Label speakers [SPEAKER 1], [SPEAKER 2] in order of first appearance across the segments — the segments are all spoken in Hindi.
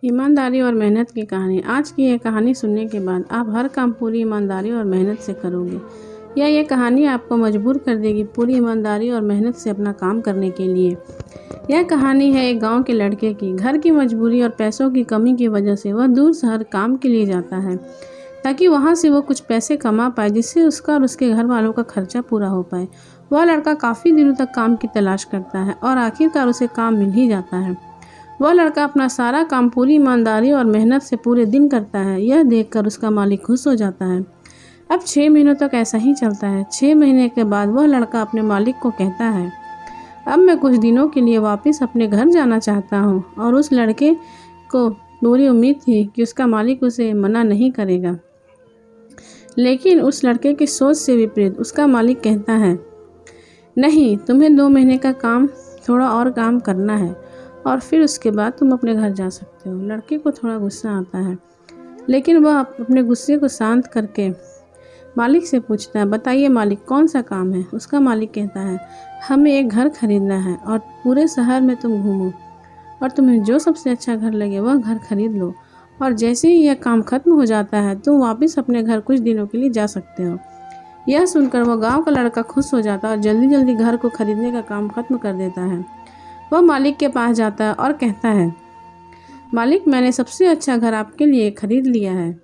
[SPEAKER 1] ईमानदारी और मेहनत की कहानी। आज की यह कहानी सुनने के बाद आप हर काम पूरी ईमानदारी और मेहनत से करोगे या ये कहानी आपको मजबूर कर देगी पूरी ईमानदारी और मेहनत से अपना काम करने के लिए। यह कहानी है एक गांव के लड़के की। घर की मजबूरी और पैसों की कमी की वजह से वह दूर शहर काम के लिए जाता है ताकि वहां से वो कुछ पैसे कमा पाए जिससे उसका और उसके घर वालों का खर्चा पूरा हो पाए। वह लड़का काफ़ी दिनों तक काम की तलाश करता है और आखिरकार उसे काम मिल ही जाता है। वह लड़का अपना सारा काम पूरी ईमानदारी और मेहनत से पूरे दिन करता है। यह देखकर उसका मालिक खुश हो जाता है। अब 6 महीनों तक ऐसा ही चलता है। 6 महीने के बाद वह लड़का अपने मालिक को कहता है, अब मैं कुछ दिनों के लिए वापस अपने घर जाना चाहता हूँ। और उस लड़के को पूरी उम्मीद थी कि उसका मालिक उसे मना नहीं करेगा, लेकिन उस लड़के की सोच से विपरीत उसका मालिक कहता है, नहीं, तुम्हें 2 महीने का काम थोड़ा और काम करना है और फिर उसके बाद तुम अपने घर जा सकते हो। लड़के को थोड़ा गुस्सा आता है, लेकिन वह अपने गुस्से को शांत करके मालिक से पूछता है, बताइए मालिक, कौन सा काम है। उसका मालिक कहता है, हमें एक घर खरीदना है और पूरे शहर में तुम घूमो और तुम्हें जो सबसे अच्छा घर लगे वह घर खरीद लो और जैसे ही यह काम खत्म हो जाता है तुम वापस अपने घर कुछ दिनों के लिए जा सकते हो। यह सुनकर वह गांव का लड़का खुश हो जाता है और जल्दी जल्दी घर को खरीदने का काम खत्म कर देता है। वह मालिक के पास जाता है और कहता है, मालिक, मैंने सबसे अच्छा घर आपके लिए खरीद लिया है।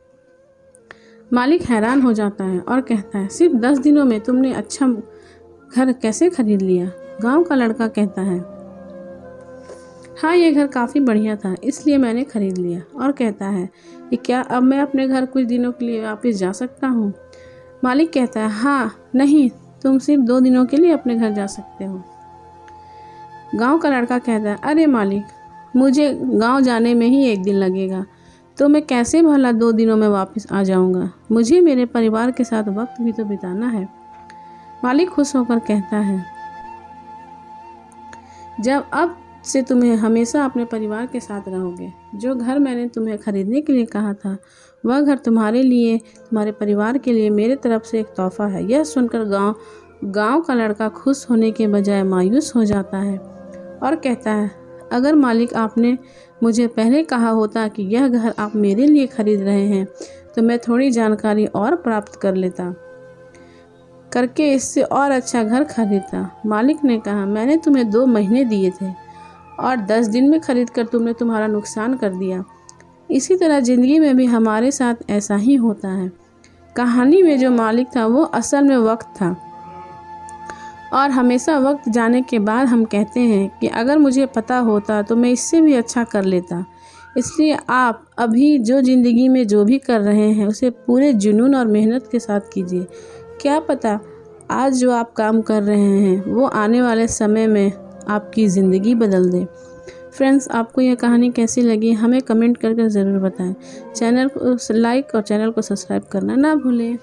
[SPEAKER 1] मालिक हैरान हो जाता है और कहता है, सिर्फ 10 दिनों में तुमने अच्छा घर कैसे खरीद लिया। गांव का लड़का कहता है, हाँ, ये घर काफ़ी बढ़िया था इसलिए मैंने खरीद लिया। और कहता है कि क्या अब मैं अपने घर कुछ दिनों के लिए वापस जा सकता हूँ। मालिक कहता है, हाँ, नहीं, तुम सिर्फ 2 दिनों के लिए अपने घर जा सकते हो। गांव का लड़का कहता है, अरे मालिक, मुझे गांव जाने में ही 1 दिन लगेगा, तो मैं कैसे भला 2 दिनों में वापस आ जाऊंगा। मुझे मेरे परिवार के साथ वक्त भी तो बिताना है। मालिक खुश होकर कहता है, जब अब से तुम्हें हमेशा अपने परिवार के साथ रहोगे। जो घर मैंने तुम्हें खरीदने के लिए कहा था वह घर तुम्हारे लिए, तुम्हारे परिवार के लिए मेरे तरफ से एक तोहफा है। यह सुनकर गांव का लड़का खुश होने के बजाय मायूस हो जाता है और कहता है, अगर मालिक आपने मुझे पहले कहा होता कि यह घर आप मेरे लिए खरीद रहे हैं तो मैं थोड़ी जानकारी और प्राप्त कर लेता करके इससे और अच्छा घर खरीदता। मालिक ने कहा, मैंने तुम्हें 2 महीने दिए थे और 10 दिन में खरीद कर तुमने तुम्हारा नुकसान कर दिया। इसी तरह ज़िंदगी में भी हमारे साथ ऐसा ही होता है। कहानी में जो मालिक था वो असल में वक्त था और हमेशा वक्त जाने के बाद हम कहते हैं कि अगर मुझे पता होता तो मैं इससे भी अच्छा कर लेता। इसलिए आप अभी जो ज़िंदगी में जो भी कर रहे हैं उसे पूरे जुनून और मेहनत के साथ कीजिए। क्या पता आज जो आप काम कर रहे हैं वो आने वाले समय में आपकी ज़िंदगी बदल दे। फ्रेंड्स, आपको यह कहानी कैसी लगी हमें कमेंट करके ज़रूर बताएं। चैनल को लाइक और चैनल को सब्सक्राइब करना ना भूलें।